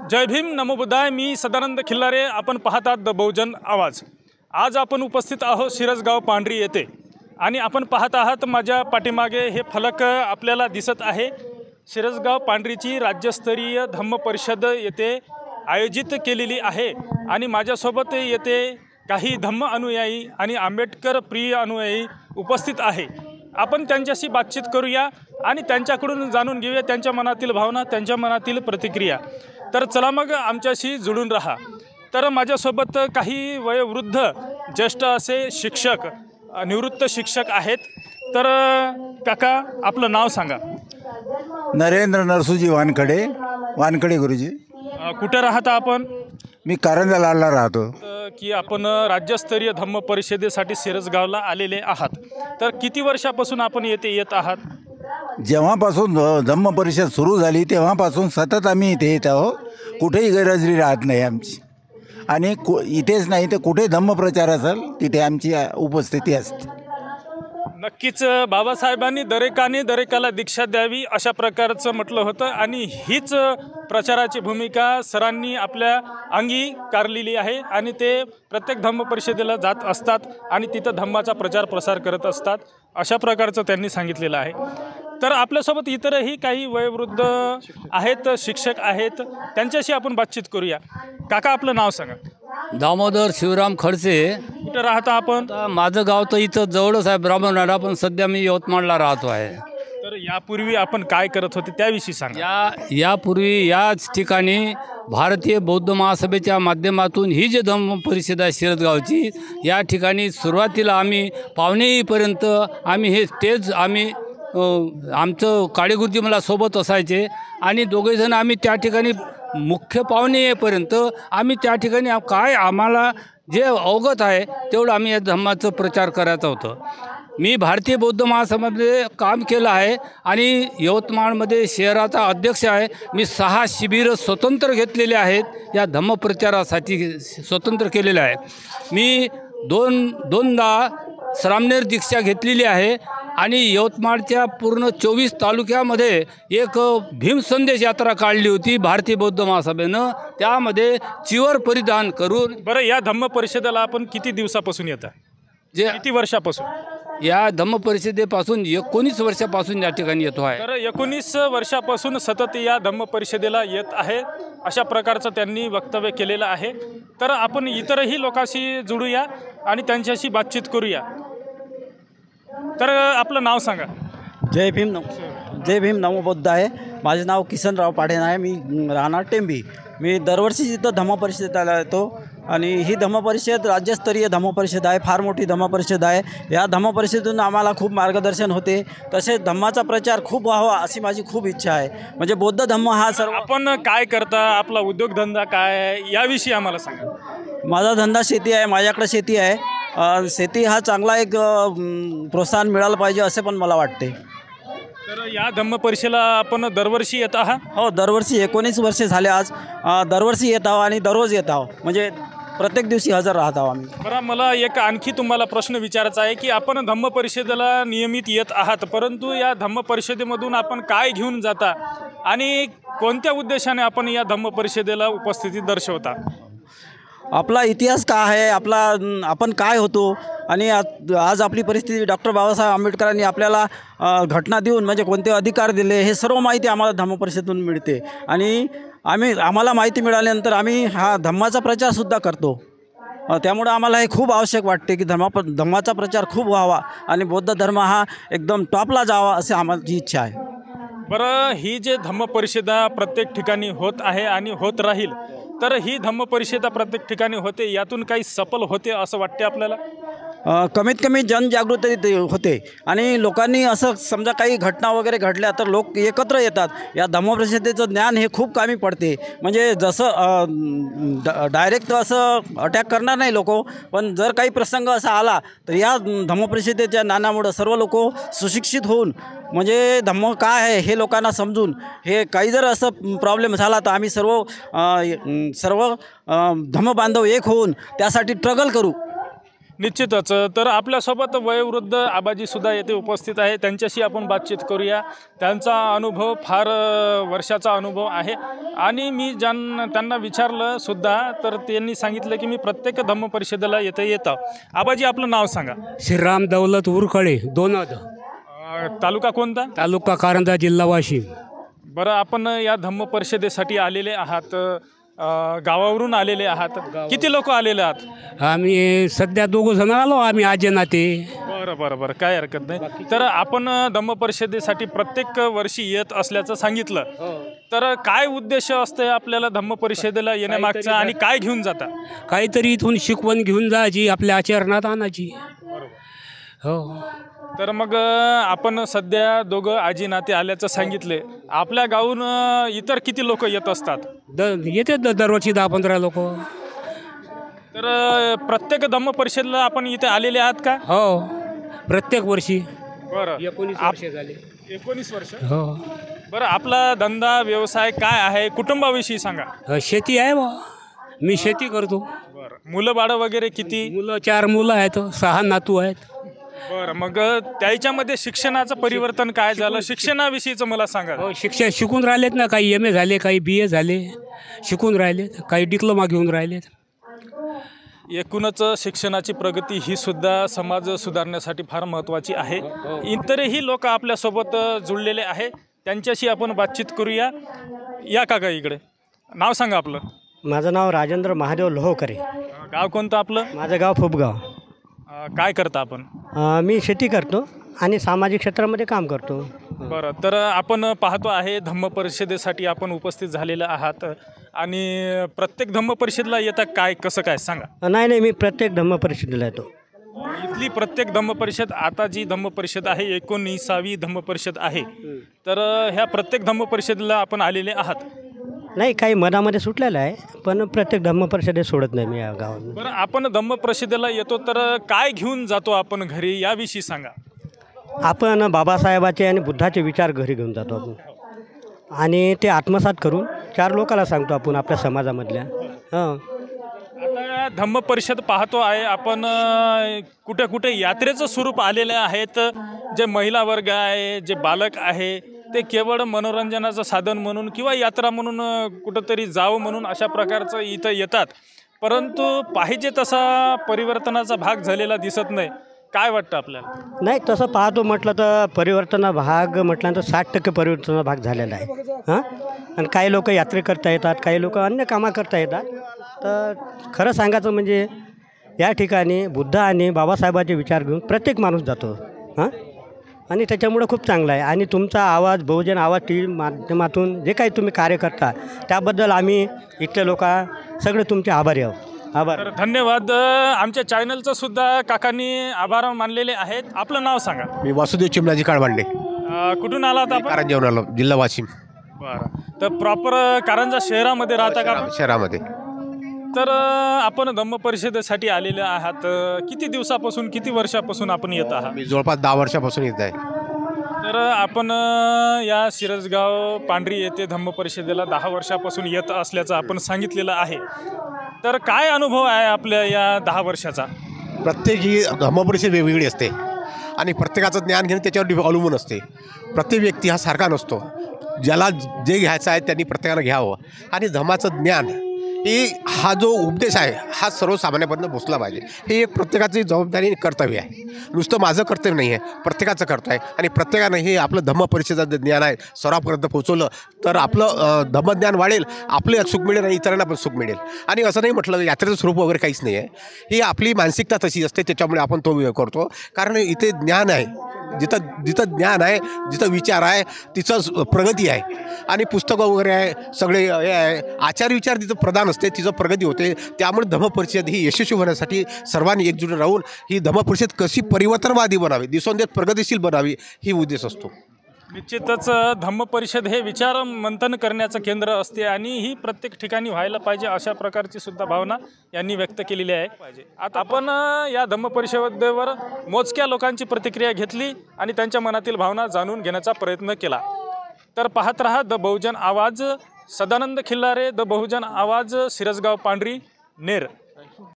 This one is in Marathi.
जय भीम नमो बुद्धाय। मी सदानंद खिल्लारे, आपण पाहतात द बहुजन आवाज। आज आपण उपस्थित आहोत शिरसगाव पांढरी येथे आणि आपण पाहत आहात माझ्या पाठीमागे हे फलक आपल्याला दिसत आहे। शिरसगाव पांढरीची राज्यस्तरीय धम्म परिषद येथे आयोजित केलेली आहे आणि माझ्यासोबत येथे काही धम्म अनुयायी आणि आंबेडकर प्रिय अनुयायी उपस्थित आहे। आपण त्यांच्याशी बातचीत करूया आणि त्यांच्याकडून जाणून घेऊया त्यांच्या मनातील भावना, त्यांच्या मनातील प्रतिक्रिया। तर चला मग आमच्याशी जुळून राहा। तर माझ्यासोबत काही वयोवृद्ध ज्येष्ठ असे शिक्षक, निवृत्त शिक्षक आहेत। तर काका, आपलं नाव सांगा। नरेंद्र नरसूजी वानखडे, वानखडे गुरुजी। कुठे राहता आपण? मी कारंजाला राहतो। की आपण राज्यस्तरीय धम्म परिषदेसाठी शिरसगावला आलेले आहात। तर किती वर्षापासून आपण येथे येत आहात? जेव्हापासून धम्म परिषद सुरू झाली तेव्हापासून सतत आम्ही इथे येत आहोत। कुठेही गैरहजेरी राहत नाही आमची आणि इथेच नाही तर कुठे धम्म प्रचार असेल तिथे आमची उपस्थिती असते। नक्कीच बाबासाहेबांनी दरेकाला दीक्षा द्यावी अशा प्रकारचं म्हटलं होतं आणि हीच प्रचाराची भूमिका सरांनी आपल्या अंगी कारलेली आहे आणि ते प्रत्येक धम्म परिषदेला जात असतात आणि तिथं धम्माचा प्रचार प्रसार करत असतात अशा प्रकारचं त्यांनी सांगितलेलं आहे। तर आपल्यासोबत इतरही काही वयोवृद्ध आहेत, शिक्षक आहेत, त्यांच्याशी आपण बातचीत करूया। काका, आपलं नाव सांगा। दामोदर शिवराम खडसे। कुठं राहता आपण? माझं गाव तर इथं जवळच आहे, ब्राह्मणवाडा, पण सध्या मी यवतमाळला राहतो आहे। तर यापूर्वी आपण काय करत होते त्याविषयी सांगा। यापूर्वी याच ठिकाणी भारतीय बौद्ध महासभेच्या माध्यमातून ही जे धम्म परिषद आहे शिरसगावची, या ठिकाणी सुरुवातीला आम्ही पावणे येईपर्यंत आम्ही हे स्टेज आमचं काळे गुरुजी मला सोबत असायचे आणि दोघेजण आम्ही त्या ठिकाणी मुख्य पाहुणे येईपर्यंत आम्ही त्या ठिकाणी काय आम्हाला जे अवगत आहे तेवढं आम्ही या धम्माचं प्रचार करायचं होतं। मी भारतीय बौद्ध महासभेमध्ये काम केलं आहे आणि यवतमाळमध्ये शहराचा अध्यक्ष आहे। मी 6 शिबिरं स्वतंत्र घेतलेले आहेत, या धम्म प्रचारासाठी स्वतंत्र केलेलं आहे। मी दोनदा श्रामणेर दीक्षा घेतलेली आहे आणि यवतमाळच्या पूर्ण 24 तालुक्यामध्ये एक भीम संदेश यात्रा काढली होती भारतीय बौद्ध महासभेनं, त्यामध्ये चिवर परिधान करून। बरं, या धम्म परिषदेला आपण किती दिवसापासून येता? किती वर्षापासून? या धम्म परिषदेपासून 19 वर्षापासून या ठिकाणी येतो आहे। तर 19 वर्षापासून सतत या धम्म परिषदेला येत आहे अशा प्रकारचं त्यांनी वक्तव्य केलेलं आहे। तर आपण इतरही लोकांशी जुळूया आणि त्यांच्याशी बातचीत करूया। तर आपलं नाव सांगा। जय भीम नमो बुद्धाय। माझे नाव किसनराव पाढेन आहे। मी राहणार टेंबी। मी दरवर्षी इथं धम्म परिषदेला येतो आणि ही धम्म परिषद राज्यस्तरीय धम्म परिषद आहे, फार मोठी धम्म परिषद आहे। या धम्म परिषदेतून आम्हाला खूप मार्गदर्शन होते, तसेच धम्माचा प्रचार खूप व्हावा अशी माझी खूप इच्छा आहे। म्हणजे बौद्ध धम्म हा सर्व। आपण काय करता? आपला उद्योगधंदा काय आहे याविषयी आम्हाला सांगा। माझा धंदा शेती आहे, माझ्याकडे शेती आहे। शेती हा चांगला एक प्रोत्साहन मिळालं पाहिजे असे पण मला वाटते। तर या धम्म परिषदेला आपण दरवर्षी येत आहात? हो, दरवर्षी 19 वर्षे झाले आज। दरवर्षी येत आहो आणि दररोज येत आहो, म्हणजे प्रत्येक दिवशी हजर राहत आहो आम्ही। बरं, मला एक आणखी तुम्हाला प्रश्न विचारायचा आहे की आपण धम्म परिषदेला नियमित येत आहात, परंतु या धम्म परिषदेमधून आपण काय घेऊन जाता आणि कोणत्या उद्देशाने आपण या धम्म परिषदेला उपस्थिती दर्शवता? आपला इतिहास काय आहे, आपण काय होतो आणि आज आपली परिस्थिती, डॉक्टर बाबासाहेब आंबेडकरांनी आपल्याला घटना देऊन म्हणजे कोणते अधिकार दिले, हे सर्व माहिती आम्हाला धम्म परिषदेतून मिळते आणि आम्हाला माहिती मिळाल्यानंतर आम्ही हा धम्माचा प्रचारसुद्धा करतो। त्यामुळे आम्हाला हे खूप आवश्यक वाटते की धम्माचा प्रचार खूप व्हावा आणि बौद्ध धर्म हा एकदम टॉपला जावा असे आम्हाला इच्छा आहे। बरं, ही जे धम्म परिषदा प्रत्येक ठिकाणी होत आहे आणि होत राहील, तर ही धम्म परिषदा प्रत्येक ठिकाणी होते, यातून काही सफल होते असं वाटते आपल्याला? कमीत कमी जनजागृती होते आणि लोकांनी असं समजा काही घटना वगैरे घडल्या तर लोक एकत्र येतात। या धम्म परिषदेचं ज्ञान हे खूप कामी पडते। म्हणजे जसं डायरेक्ट असं अटॅक करणार नाही लोक, पण जर काही प्रसंग असा आला तर या धम्म परिषदेच्या ज्ञानामुळं सर्व लोक सुशिक्षित होऊन म्हणजे धम्म काय आहे हे लोकांना समजून, हे काही जर असं प्रॉब्लेम झाला तर आम्ही सर्व धम्म बांधव एक होऊन त्यासाठी स्ट्रगल करू। निश्चितच. तर आपल्यासोबत वयोवृद्ध आबाजीसुद्धा येथे उपस्थित आहे. त्यांच्याशी आपण बातचीत करूया. त्यांचा अनुभव फार वर्षाचा अनुभव आहे आणि मी त्यांना विचारलं सुद्धा तर त्यांनी सांगितलं की मी प्रत्येक धम्म परिषदेला येथे येतो. आबाजी आपलं नाव सांगा. श्रीराम दौलत उरकळे दोनद, तालुका कोणता? तालुका कारंजा, जिल्हा वाशिम. बरं, आपण या धम्म परिषदेसाठी आलेले आहात, गावावरून आलेले आहात. किती लोक आलेले आहात? आम्ही सध्या 2 जण आलो, आम्ही आजे नाते. बरं बरं बरं, काय हरकत नाही. तर आपण धम्म परिषदेसाठी प्रत्येक वर्षी येत असल्याचं सांगितलं. तर काय उद्देश असते आपल्याला धम्म परिषदेला येण्यामागचा आणि काय घेऊन जाता? काहीतरी इथून शिकवण घेऊन जायची, आपल्या आचरणात आणायची. हो. तर मग आपण सध्या दोघं आजी नाते आल्याचं सांगितले. आपल्या गावून इतर किती लोक येत असतात? येते दरवर्षी 10-15 लोक. तर प्रत्येक धम्म परिषदेला आपण इथे आलेले आहात का? हो, प्रत्येक वर्षी. बरं, 19 वर्षे झाले. 19 वर्ष. हो. बरं, आपला धंदा व्यवसाय काय आहे? कुटुंबाविषयी सांगा. शेती आहे बा, मी शेती करतो. बरं, मुलं बाळं वगैरे किती? मुलं 4 मुलं आहेत, 6 नातू आहेत. बरं, मग त्याच्यामध्ये शिक्षणाचं परिवर्तन काय झालं? शिक्षणाविषयीचं मला सांगा. हो, शिक्षण शिकून राहिलेत ना, काही MA झाले, काही BA झाले, शिकून राहिलेत, काही डिप्लोमा घेऊन राहिलेत. एकूणच शिक्षणाची प्रगती ही सुद्धा समाज सुधारण्यासाठी फार महत्त्वाची आहे. इतरही लोक आपल्यासोबत जुळलेले आहे, त्यांच्याशी आपण बातचीत करूया. या काका इकडे. नाव सांगा आपलं. माझं नाव राजेंद्र महादेव लोहकरे. गाव कोणतं आपलं? माझं गाव फुपगाव. काय करता आपण? मी शेती करतो आणि सामाजिक क्षेत्रामध्ये काम करतो. बरं, तर आपण पाहतो आहे धम्म परिषदेसाठी आपण उपस्थित झालेलं आहात आणि प्रत्येक धम्म परिषदेला येता काय कसं काय सांगा. नाही, मी प्रत्येक धम्म परिषदेला येतो. इथली प्रत्येक धम्म परिषद, आता जी धम्म परिषद आहे 19वी धम्म परिषद आहे, तर ह्या प्रत्येक धम्म परिषदेला आपण आलेले आहात? नाही, काही मनामध्ये सुटलेलं आहे, पण प्रत्येक धम्म परिषदेत सोडत नाही मी या गावात. बरं, आपण धम्म परिषदेला येतो तर काय घेऊन जातो आपण घरी याविषयी सांगा. आपण बाबासाहेबाचे आणि बुद्धाचे विचार घरी घेऊन जातो आपण आणि ते आत्मसात करून 4 लोकांना सांगतो आपण आपल्या समाजामधल्या. हां. आता धम्म परिषद पाहतो आहे आपण, कुठे कुठे यात्रेचं स्वरूप आलेले आहेत. जे महिला वर्ग आहे, जे बालक आहे, ते केवळ मनोरंजनाचं साधन म्हणून किंवा यात्रा म्हणून कुठंतरी जावं म्हणून अशा प्रकारचं इथं येतात. परंतु पाहिजे तसा परिवर्तनाचा भाग झालेला दिसत नाही. काय वाटतं आपल्याला? नाही, तसं पाहतो म्हटलं तर परिवर्तना भाग म्हटल्यानंतर 60% परिवर्तनाचा भाग झालेला आहे. हां. आणि काही लोक यात्रे करता येतात, काही लोक अन्य कामं करता येतात. तर खरं सांगायचं म्हणजे या ठिकाणी बुद्ध आणि बाबासाहेबांचे विचार घेऊन प्रत्येक माणूस जातो. हां. आणि त्याच्यामुळं खूप चांगलं आहे. आणि तुमचा आवाज, बहुजन आवाज TV माध्यमातून जे काही तुम्ही कार्य करता त्याबद्दल आम्ही इथले लोक सगळे तुमचे आभारी आहोत. आभार. तर धन्यवाद. आमच्या चॅनलचं सुद्धा काकांनी आभार मानलेले आहेत. आपलं नाव सांगा. मी वासुदेव चिमणाजी काळबांडे, कुठून आलात आपण? कारंजावरून आलो, जिल्हा वाशिम. बरं, तर प्रॉपर कारंजा शहरामध्ये राहता का? शहरामध्ये. तर आपण धम्म परिषदेसाठी आलेले आहात. किती दिवसापासून, किती वर्षापासून आपण येत आहात? मी जवळपास 10 वर्षापासून येत आहे. तर आपण या शिरसगाव पांढरी येथे धम्म परिषदेला 10 वर्षापासून येत असल्याचं आपण सांगितलेलं आहे. तर काय अनुभव आहे आपल्या या 10 वर्षाचा? प्रत्येक ही धम्मपरिषद वेगवेगळी असते आणि प्रत्येकाचं ज्ञान घेणं त्याच्यावर अवलंबून असते. प्रत्येक व्यक्ती हा सारखा नसतो. ज्याला जे घ्यायचं आहे त्यांनी प्रत्येकानं घ्यावं. आणि धम्माचं ज्ञान ही हा जो उपदेश आहे हा सर्वसामान्यपर्यंत पोचला पाहिजे. हे एक प्रत्येकाची जबाबदारी आणि कर्तव्य आहे. नुसतं माझं कर्तव्य नाही आहे, प्रत्येकाचं कर्तव्य आहे. आणि प्रत्येकानं हे आपलं धम्मपरिषदेचं ज्ञान आहे सर्वांपर्यंत पोचवलं तर आपलं धम्मज्ञान वाढेल, आपले सुख मिळेल आणि इतरांना पण सुख मिळेल. आणि असं नाही म्हटलं यात्रेचं स्वरूप वगैरे काहीच नाही आहे. ही आपली मानसिकता तशी असते, त्याच्यामुळे आपण तो करतो. कारण इथे ज्ञान आहे, जिथं ज्ञान आहे, जिथं विचार आहे तिथं प्रगती आहे. आणि पुस्तकं वगैरे आहे, सगळे हे आहे, आचार विचार जिथं प्रधान असते तिथं प्रगती होते. त्यामुळे धम्मपरिषद ही यशस्वी होण्यासाठी सर्वांनी एकजूट राहून ही धम्मपरिषद कशी परिवर्तनवादी बनावी, दिवसेंदिवस प्रगतिशील बनावी ही उद्देश असतो. निश्चितच धम्म परिषद हे विचार मंथन करण्याचं केंद्र असते आणि ही प्रत्येक ठिकाणी व्हायला पाहिजे अशा प्रकारची सुद्धा भावना यांनी व्यक्त केलेली आहे. आता आपण या धम्म परिषदेवर मोजक्या लोकांची प्रतिक्रिया घेतली आणि त्यांच्या मनातील भावना जाणून घेण्याचा प्रयत्न केला. तर पाहत रहा द बहुजन आवाज. सदानंद खिल्लारे, द बहुजन आवाज, शिरसगाव पांढरी, नेर.